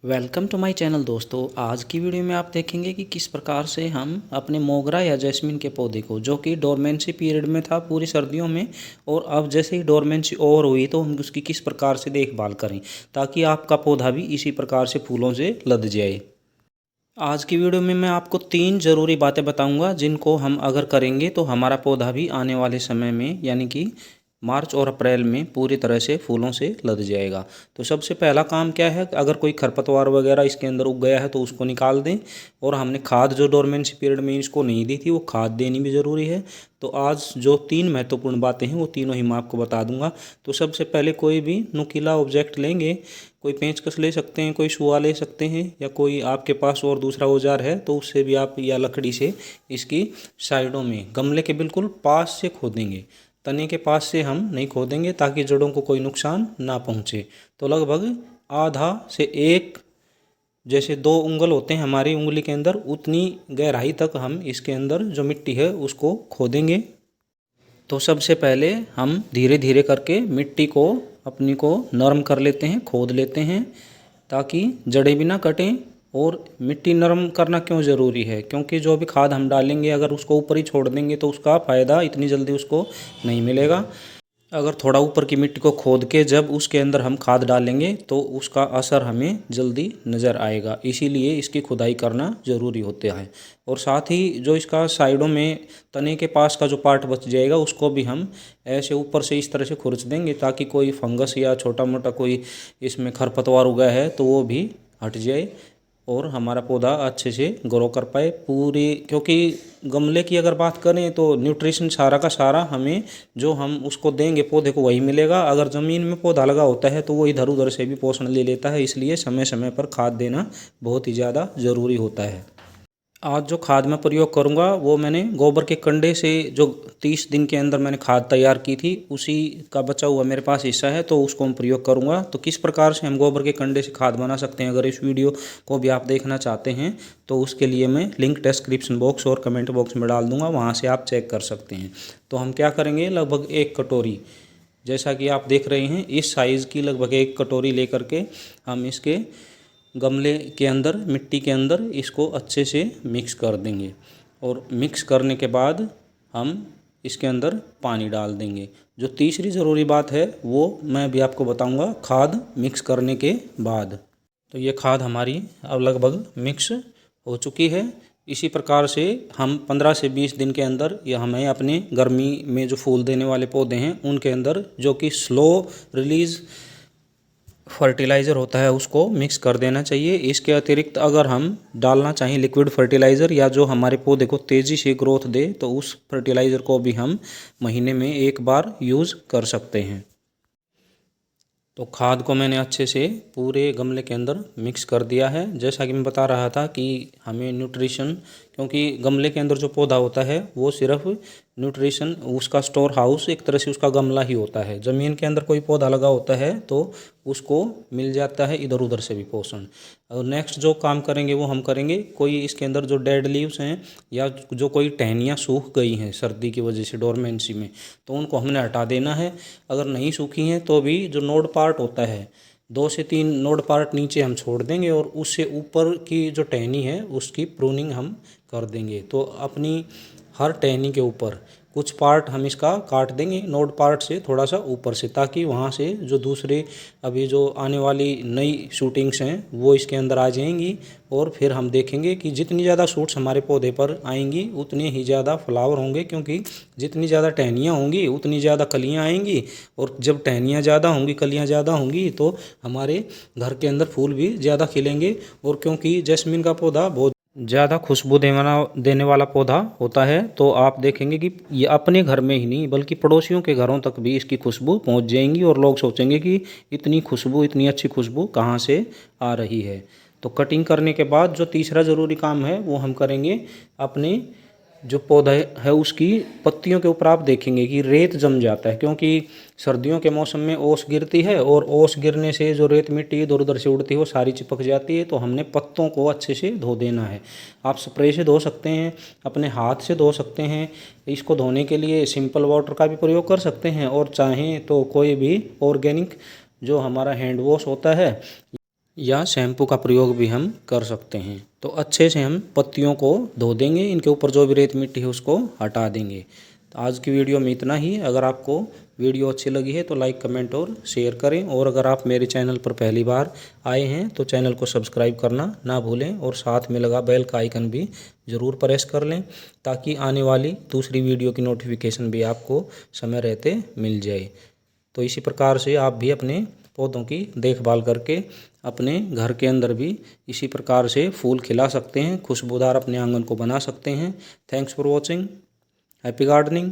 Welcome to my channel दोस्तों। आज की वीडियो में आप देखेंगे कि किस प्रकार से हम अपने मोगरा या जैस्मिन के पौधे को, जो कि डोरमेंसी पीरियड में था पूरी सर्दियों में, और अब जैसे ही डोरमेंसी ओवर हुई तो हम उसकी किस प्रकार से देखभाल करें ताकि आपका पौधा भी इसी प्रकार से फूलों से लद जाए। आज की वीडियो में मैं आपको 3 ज़रूरी बातें बताऊंगा जिनको हम अगर करेंगे तो हमारा पौधा भी आने वाले समय में यानी कि मार्च और अप्रैल में पूरी तरह से फूलों से लद जाएगा। तो सबसे पहला काम क्या है, अगर कोई खरपतवार वगैरह इसके अंदर उग गया है तो उसको निकाल दें। और हमने खाद जो डोरमेंसी पीरियड में इसको नहीं दी थी वो खाद देनी भी ज़रूरी है। तो आज जो 3 महत्वपूर्ण बातें हैं वो तीनों ही मैं आपको बता दूंगा। तो सबसे पहले कोई भी नुकीला ऑब्जेक्ट लेंगे, कोई पेंचकस ले सकते हैं, कोई सुआ ले सकते हैं, या कोई आपके पास और दूसरा औजार है तो उससे भी आप, या लकड़ी से इसकी साइडों में गमले के बिल्कुल पास से खोदेंगे। तने के पास से हम नहीं खोदेंगे ताकि जड़ों को कोई नुकसान ना पहुंचे। तो लगभग आधा से एक, जैसे 2 उंगल होते हैं हमारी उंगली के अंदर, उतनी गहराई तक हम इसके अंदर जो मिट्टी है उसको खोदेंगे। तो सबसे पहले हम धीरे धीरे करके मिट्टी को अपनी को नरम कर लेते हैं, खोद लेते हैं ताकि जड़ें भी ना कटें। और मिट्टी नरम करना क्यों ज़रूरी है, क्योंकि जो भी खाद हम डालेंगे अगर उसको ऊपर ही छोड़ देंगे तो उसका फ़ायदा इतनी जल्दी उसको नहीं मिलेगा। अगर थोड़ा ऊपर की मिट्टी को खोद के जब उसके अंदर हम खाद डालेंगे तो उसका असर हमें जल्दी नज़र आएगा, इसीलिए इसकी खुदाई करना ज़रूरी होता है। और साथ ही जो इसका साइडों में तने के पास का जो पार्ट बच जाएगा उसको भी हम ऐसे ऊपर से इस तरह से खुरच देंगे ताकि कोई फंगस या छोटा मोटा कोई इसमें खरपतवार उगा है तो वो भी हट जाए और हमारा पौधा अच्छे से ग्रो कर पाए पूरी। क्योंकि गमले की अगर बात करें तो न्यूट्रिशन सारा का सारा हमें जो हम उसको देंगे पौधे को वही मिलेगा। अगर ज़मीन में पौधा लगा होता है तो वो इधर उधर से भी पोषण ले लेता है, इसलिए समय समय पर खाद देना बहुत ही ज़्यादा ज़रूरी होता है। आज जो खाद मैं प्रयोग करूंगा वो मैंने गोबर के कंडे से, जो 30 दिन के अंदर मैंने खाद तैयार की थी उसी का बचा हुआ मेरे पास हिस्सा है, तो उसको हम प्रयोग करूंगा। तो किस प्रकार से हम गोबर के कंडे से खाद बना सकते हैं, अगर इस वीडियो को भी आप देखना चाहते हैं तो उसके लिए मैं लिंक डिस्क्रिप्शन बॉक्स और कमेंट बॉक्स में डाल दूँगा, वहाँ से आप चेक कर सकते हैं। तो हम क्या करेंगे, लगभग 1 कटोरी, जैसा कि आप देख रहे हैं इस साइज़ की लगभग 1 कटोरी लेकर के हम इसके गमले के अंदर, मिट्टी के अंदर इसको अच्छे से मिक्स कर देंगे। और मिक्स करने के बाद हम इसके अंदर पानी डाल देंगे। जो तीसरी ज़रूरी बात है वो मैं भी आपको बताऊंगा खाद मिक्स करने के बाद। तो ये खाद हमारी अब लगभग मिक्स हो चुकी है। इसी प्रकार से हम 15 से 20 दिन के अंदर या हमें अपने गर्मी में जो फूल देने वाले पौधे हैं उनके अंदर, जो कि स्लो रिलीज़ फर्टिलाइज़र होता है, उसको मिक्स कर देना चाहिए। इसके अतिरिक्त अगर हम डालना चाहें लिक्विड फर्टिलाइज़र या जो हमारे पौधे को तेज़ी से ग्रोथ दे तो उस फर्टिलाइज़र को भी हम महीने में 1 बार यूज़ कर सकते हैं। तो खाद को मैंने अच्छे से पूरे गमले के अंदर मिक्स कर दिया है। जैसा कि मैं बता रहा था कि हमें न्यूट्रिशन, क्योंकि गमले के अंदर जो पौधा होता है वो सिर्फ न्यूट्रिशन, उसका स्टोर हाउस एक तरह से उसका गमला ही होता है। ज़मीन के अंदर कोई पौधा लगा होता है तो उसको मिल जाता है इधर उधर से भी पोषण। और नेक्स्ट जो काम करेंगे वो हम करेंगे, कोई इसके अंदर जो डेड लीव्स हैं या जो कोई टहनियाँ सूख गई हैं सर्दी की वजह से डोरमेंसी में, तो उनको हमने हटा देना है। अगर नहीं सूखी हैं तो भी जो नोड पार्ट होता है, 2 से 3 नोड पार्ट नीचे हम छोड़ देंगे और उससे ऊपर की जो टहनी है उसकी प्रूनिंग हम कर देंगे। तो अपनी हर टहनी के ऊपर कुछ पार्ट हम इसका काट देंगे नोड पार्ट से थोड़ा सा ऊपर से, ताकि वहाँ से जो दूसरे अभी जो आने वाली नई शूटिंग्स हैं वो इसके अंदर आ जाएंगी। और फिर हम देखेंगे कि जितनी ज़्यादा शूट्स हमारे पौधे पर आएंगी उतने ही ज़्यादा फ्लावर होंगे, क्योंकि जितनी ज़्यादा टहनियाँ होंगी उतनी ज़्यादा कलियाँ आएंगी। और जब टहनियाँ ज़्यादा होंगी, कलियाँ ज़्यादा होंगी, तो हमारे घर के अंदर फूल भी ज़्यादा खिलेंगे। और क्योंकि जैस्मिन का पौधा बहुत ज़्यादा खुशबू देने वाला पौधा होता है, तो आप देखेंगे कि ये अपने घर में ही नहीं बल्कि पड़ोसियों के घरों तक भी इसकी खुशबू पहुंच जाएंगी और लोग सोचेंगे कि इतनी खुशबू, इतनी अच्छी खुशबू कहाँ से आ रही है। तो कटिंग करने के बाद जो तीसरा ज़रूरी काम है वो हम करेंगे, अपने जो पौधा है उसकी पत्तियों के ऊपर आप देखेंगे कि रेत जम जाता है, क्योंकि सर्दियों के मौसम में ओस गिरती है और ओस गिरने से जो रेत मिट्टी इधर उधर से उड़ती है वो सारी चिपक जाती है। तो हमने पत्तों को अच्छे से धो देना है। आप स्प्रे से धो सकते हैं, अपने हाथ से धो सकते हैं। इसको धोने के लिए सिंपल वाटर का भी प्रयोग कर सकते हैं, और चाहें तो कोई भी ऑर्गेनिक जो हमारा हैंड वॉश होता है या शैम्पू का प्रयोग भी हम कर सकते हैं। तो अच्छे से हम पत्तियों को धो देंगे, इनके ऊपर जो भी रेत मिट्टी है उसको हटा देंगे। तो आज की वीडियो में इतना ही। अगर आपको वीडियो अच्छी लगी है तो लाइक, कमेंट और शेयर करें। और अगर आप मेरे चैनल पर पहली बार आए हैं तो चैनल को सब्सक्राइब करना ना भूलें और साथ में लगा बेल का आइकन भी ज़रूर प्रेस कर लें, ताकि आने वाली दूसरी वीडियो की नोटिफिकेशन भी आपको समय रहते मिल जाए। तो इसी प्रकार से आप भी अपने पौधों की देखभाल करके अपने घर के अंदर भी इसी प्रकार से फूल खिला सकते हैं, खुशबूदार अपने आंगन को बना सकते हैं। Thanks for watching. Happy gardening.